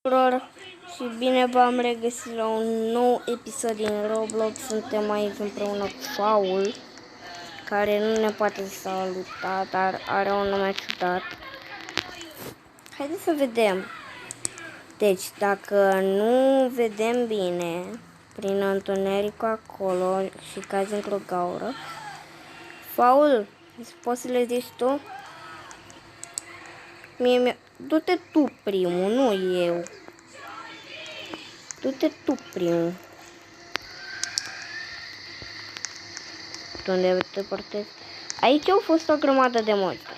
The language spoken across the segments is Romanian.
tuturor și bine v-am regăsit la un nou episod din Roblox. Suntem aici împreună cu Paul, care nu ne poate saluta, dar are un nume ciudat. Haideți să vedem. Deci, dacă nu vedem bine, prin întunericul acolo și cazi într-o gaură, Paul, poți să le zici tu? Du-te tu primul, nu eu. Du-te tu primul. Unde te portezi? Aici au fost o grămadă de monstri.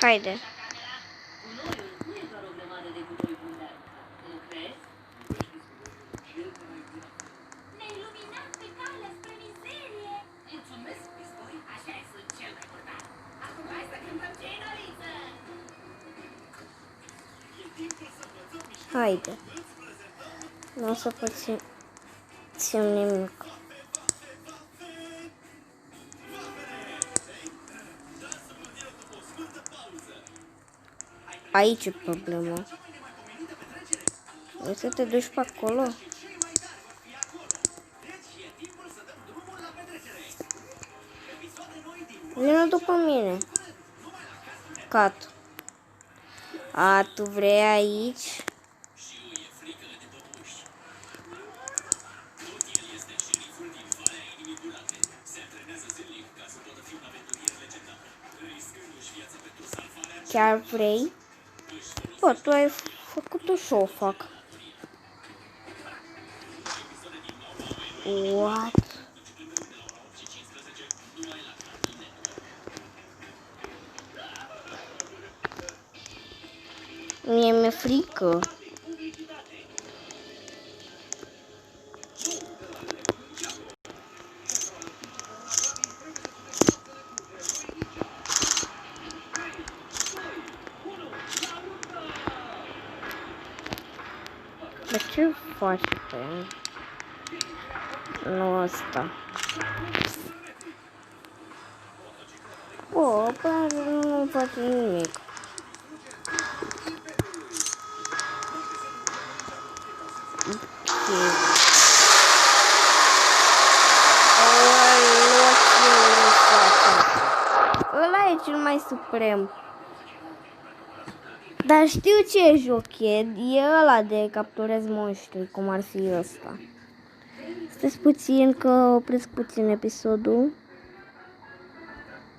Haide. Haide. Nu o să facem nimic. Aici e problema. Vrei să te duci pe acolo? Vină după mine. Cat. A, tu vrei aici? Chiar vrei? Bă, tu ai făcut-o și o fac. What? Mie mi-e frică. Dar ce faci pe ea? Nu asta. Bă, nu face nimic. Ăla e cel mai suprem. Dar știu ce joc e ăla de capturez monștri, cum ar fi ăsta. Stați puțin că opresc puțin episodul.